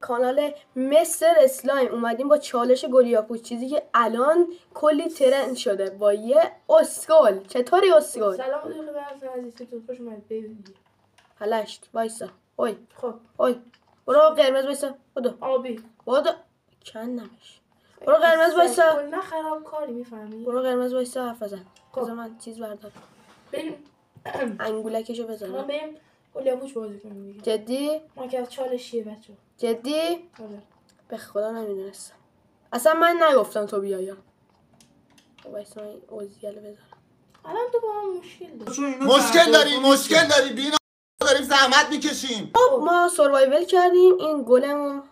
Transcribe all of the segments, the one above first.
کانال مستر اسلایم اومدیم با چالش گلیاپوش، چیزی که الان کلی ترند شده با یه اسکل. چطوری اسکل؟ سلام خدمت عزیزتون، خوش اومدید. ببینید پلشت وایسا. اوی خب اوی برو قرمز وایسا. بدو آبی بدو کندمش. برو قرمز وایسا. کلا خراب کاری میفهمی. برو قرمز وایسا حرف بزن. خب. بذار من چیز بردارم. بریم انگولکشو ما بزنم. بریم گلیاپوش بازی کنیم دیگه. جدی؟ ما که از چالشیه بچه. جدی؟ آره. به خدا نمیدونستم. اصلا من نگفتم تو بیا. وایسا این اوزیل بزنم. الان تو با هم مشکل داری بینا داریم زحمت میکشیم. خب ما سروایول کردیم این گلمون.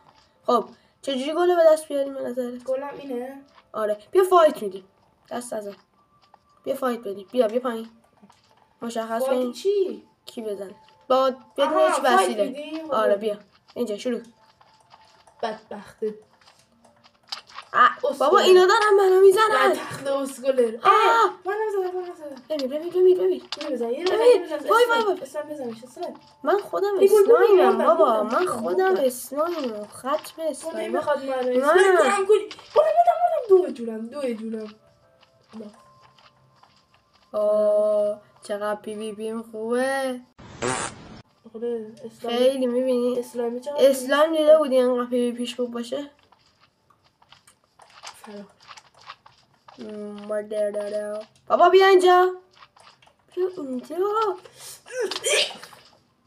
خب چجوری گل به دست بیاریم به نظرت؟ گلم اینه. آره بیا فایت میدیم. دست نزن. بیا فایت بدیم. بیا پایین. مشخص فایت کنیم چی؟ کی بزن. با بدون آها، هیچ فایت وسیله. میدیم؟ آره بیا. اینجا شروع. بدبخته. بابا اینا دارن منو میزنن. بدبخت اسکلر. من نمیزدم. ببین. اینو بزن. وای. اسلام. من خودم بگو، اسلایمم بگو، بابا. بگو، من بگو، خودم بگو. اسلایمم. ختم اسلایم. نمیخواد منو نه. اسلام کنی. برم دو جونم. چقدر پی وی پیم خوبه. آره اسلامی. خیلی میبینی اسلامی چقدر اسلایم دیده بودی انقدر پی وی پیش خوب باشه. بابا بیا اینجا.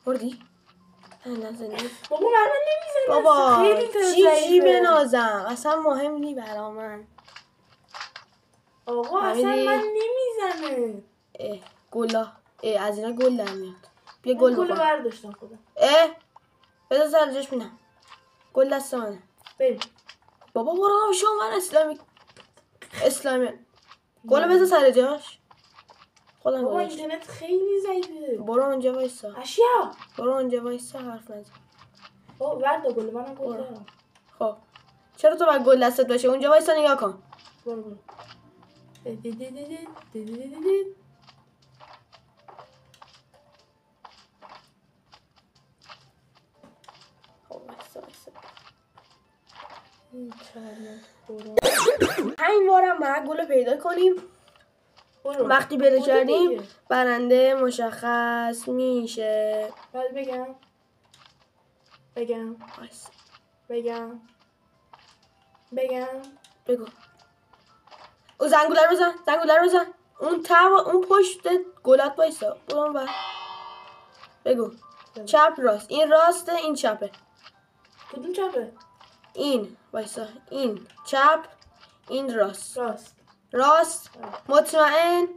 بردی؟ بابا من نمیزنم. بابا خیلی چی بنازم اصلا مهم نی برا من. آقا اصلا من نمیزنه. گلا از اینا گل در میاد. بیا گل گل بکن. برداشتم خودم. بذار سر جاش بینم. گل دست منه. بریم. بابا برو شو من اسلامی گل بذار سر جاش. خودم بابا باش. اینترنت خیلی ضعیفه. برو اونجا وایسا. اشیا. برو اونجا وایسا حرف نزن. بابا ورد گل منم گل دارم. خب چرا تو باید گل دستت باشه؟ اونجا وایسا نگاه کن. برو. همین بارم باید گل پیدا کنیم. وقتی پیدا کردیم برنده مشخص میشه. بعد بگم بگو. او زنگوله رو بزن. اون پشت گلات وایسا. برو اون بگو. چپ راست. این راسته این چپه. کدوم چپه؟ این وایسا. این چپ این راست. مطمئن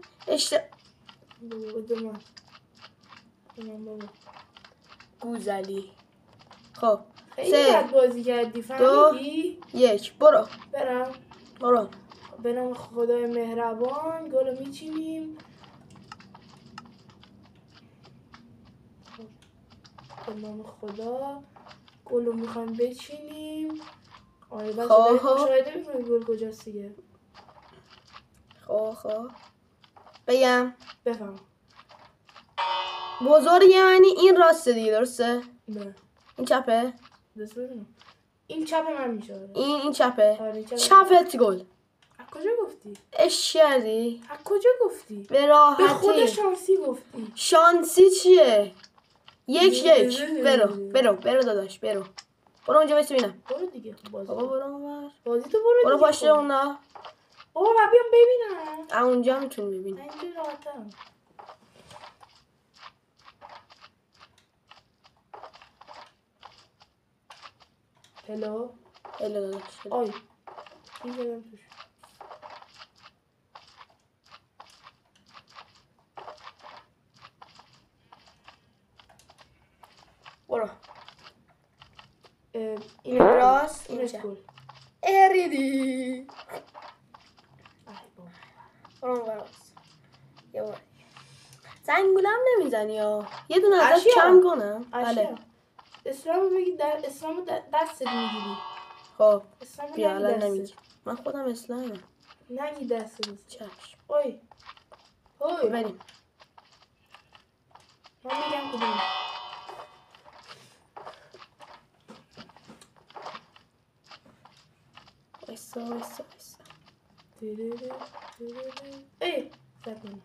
گوزلی. خب خیلی بد بازی کردی. فهمیدی؟ 2 1 برو. برو. به نام خدای مهربان گلو میچینیم. به نام خدا گلو میخوایم بچینیم. آره بچه دارید مشاهده میکنید گل کجاست دیگه. خب بگم بفهم. بزرگ یعنی این راسته دیگه درسته؟ نه این چپه؟ دست ببینم. این چپ من میشه. این چپه؟ آره چپت گل. از کجا گفتی؟ اش کردی؟ از کجا گفتی؟ به راحتی. به خود شانسی گفتی. شانسی چیه؟ 1 برو داداش برو اونجا وایس ببینم. برو دیگه بازی. بابا برو اونور. بازی تو برو دیگه. برو پشت اونا. بابا بیام ببینم. اونجا میتونی ببینی. اینجا راحتم. هلو داداش. آی این زدم توش. برو. این راست این گل. اریدی. برو اونور. زنگولم نمیزنی یا یه دونه ازت کم کنم. بله. اسلام بگی در اسلام دست میگیری. خب بیا الان نمیگی. من خودم اسلامم. نگی دست بزن. چشم. اوی بریم. من میگم کدوم. ایسا ایسا ایسا. ای زدم.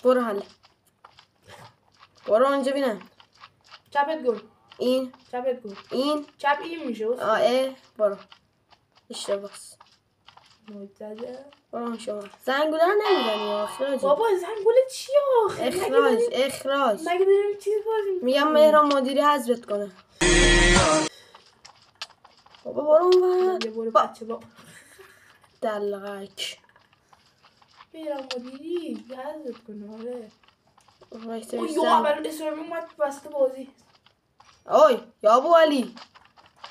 برو حله. برو اونجا بینم. چپت گل. این چپت گل. این چپ این میشه. برو. اشتباس. مجزه. برو شما. زنگوله رو نمیزنی اخراجی. بابا زنگوله چی آخه؟ اخراج. مگه داریم چیز بازی میگم مهران مدیری حذفت کنه. بابا برو اون یه برو بچه با دلغک. مهران مدیری حذفت کنه. آره. وایسا اوه بیستم. اول اسلامی اومد وسط بازی. اوی یا ابو علی.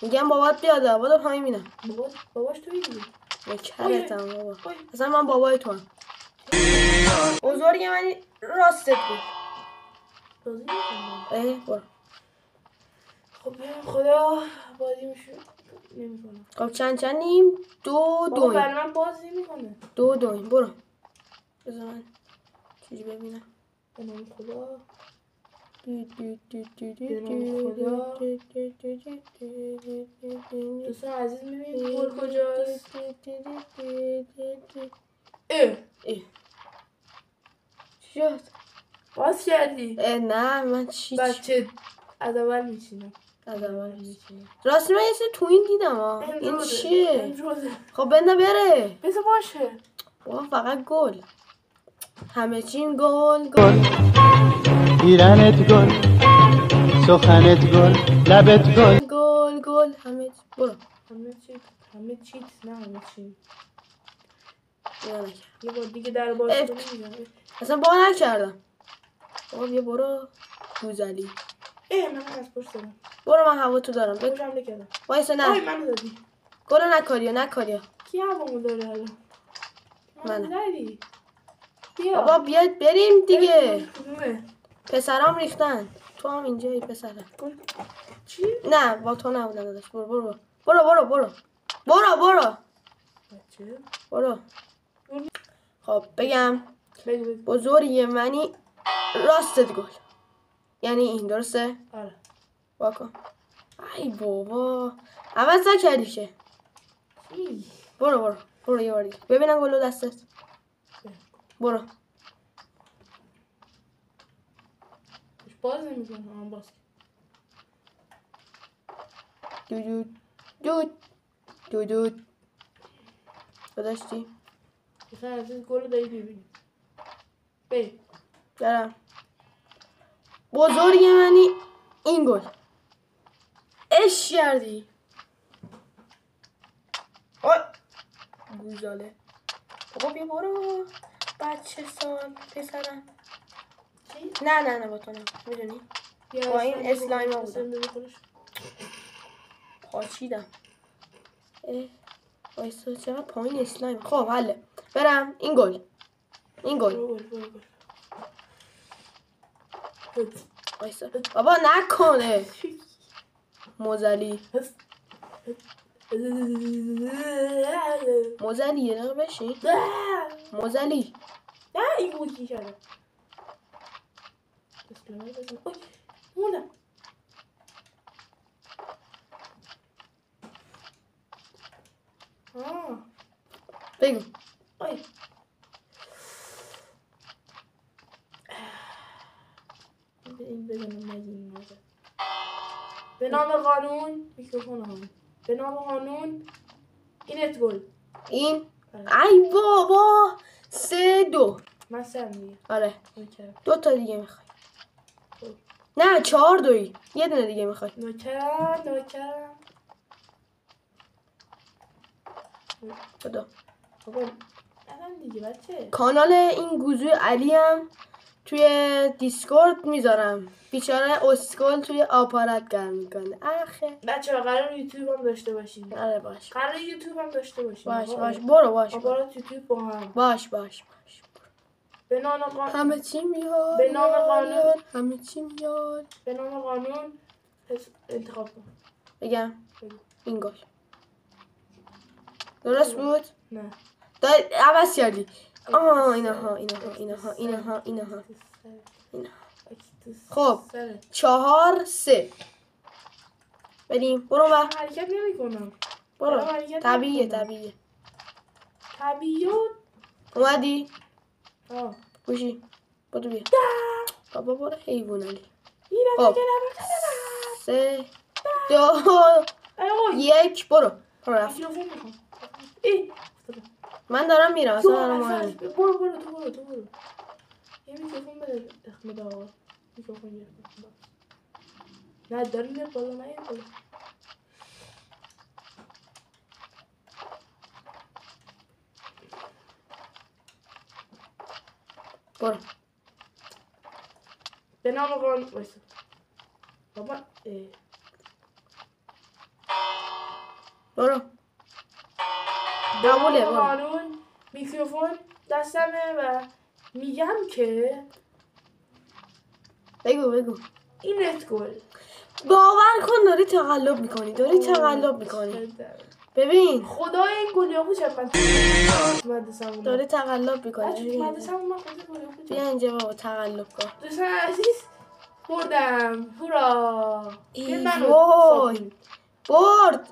میگم بابات بیاد بادا پایین بینم. باباش توی دیگه. نکرتم بابا. اصلا من بابای تو هم. بزرگ منی راستت بود. بازی میکنم. برو. خب خدا بازی میشه نمیکنم. خب چندیم؟ 2-2. بابا برای من بازی میکنه. 2-2 برو. بذار من چیزی ببینم. به نام خدا. دوستان عزیز میبینید گل کجاست؟ چی شد؟ باز کردی؟ نه من چی بچه از اول میشینم. راستی من یه سری تو این دیدم این چیه؟ خب بنده بره. بذار باشه. بابا فقط گل. همه چیم گل. ایرانت گل، سخنت گل، لبت گل. گل همه برو. همه چیت نه همه چی. یه بار دیگه در باز کنیم. اصلا با نکردم. بابا یه برو گوزلی. من از پشت دارم. برو من هوا تو دارم. بگو حمله کردم. وایسا نه. منو دادی. گل نکاریا. کی هوامو داره الان؟ من. بیا. بابا بیاید بریم دیگه. پسرام ریختن. تو هم اینجایی پسرم. چی؟ نه با تو نبودن داداش. برو. برو. خب بگم. بزرگ منی راستت گل. یعنی این درسته؟ آره. واکن. ای بابا. عوض نکردی که. برو یه بار دیگه. ببینم گلو دستت. برو. باز نمیکنم باز. دود. داشتی؟ مثلا از این گل داری ببینی. دارم. بزرگ منی این گل. اش کردی. گوزاله. بابا بیا برو. بچه سال پسرم. نه با تو نه. میدونی؟ با این اسلایم ها بودم. پاچیدم. وایسا چقدر پایین اسلایم. خب حله. برم این گل. وایسا. بابا نکنه. موزلی یه دقیقه بشین. موزلی نه این گوشی شده. موندم. بگو. این بزنم نگیم نازه. به نام قانون میکروفون به نام قانون اینت گل. این ای بابا 3-2. من سر میگه. آره 2 تا دیگه میخوای. نه 4-2. یه دونه دیگه میخوای. نوکرم خدا. بابا الان دیگه بچه کانال این گوزوی علی هم توی دیسکورد میذارم. بیچاره اسکول توی آپارت گرم میکنه. آخه بچه قرار یوتیوب هم داشته باشیم. آره باش. قرار یوتیوب هم داشته باشیم. باش برو باش. آپارات یوتیوب با هم. باش. به نام قانون همه چی میاد. به نام قانون همه چی میاد. به نام قانون انتخاب کن. بگم این گل درست بود؟ نه عوض کردی. اینها خب سره. 4-3 بریم برو و حرکت نمی کنم. برو حرکت طبیعیه نمی‌کنم. طبیعیه طبیعیات. اومدی؟ آه. بوشی برو بیا بابا برو حیوانالی اینم خب دیگه نمی‌کنم. 3 2 1 برو رفت میکروفون میخوام. ای افتادم. من دارم میرم اصلا دارم تو مهم تو برو. یه میکروفون بده اخمد آقا. میکروفون گرفت. نه داریم میاد بالا نه بالا. برو به نام قانون وایسا. بابا برو به نام قبوله برو قانون میکروفون دستمه و میگم که بگو اینت گل. باور کن داری تقلب میکنی ببین خدای این گلیابو چند مدرسه داری تقلب میکنی مدرسه من خود گلیابو بیا اینجا بابا تقلب کن دوستان عزیز بردم هورا وای برد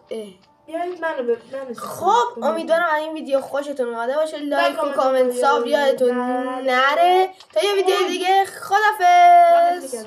بیایید منو خب امیدوارم از این ویدیو خوشتون اومده باشه لایک و کامنت ساب یادتون نره تا یه ویدیو دیگه خدافظ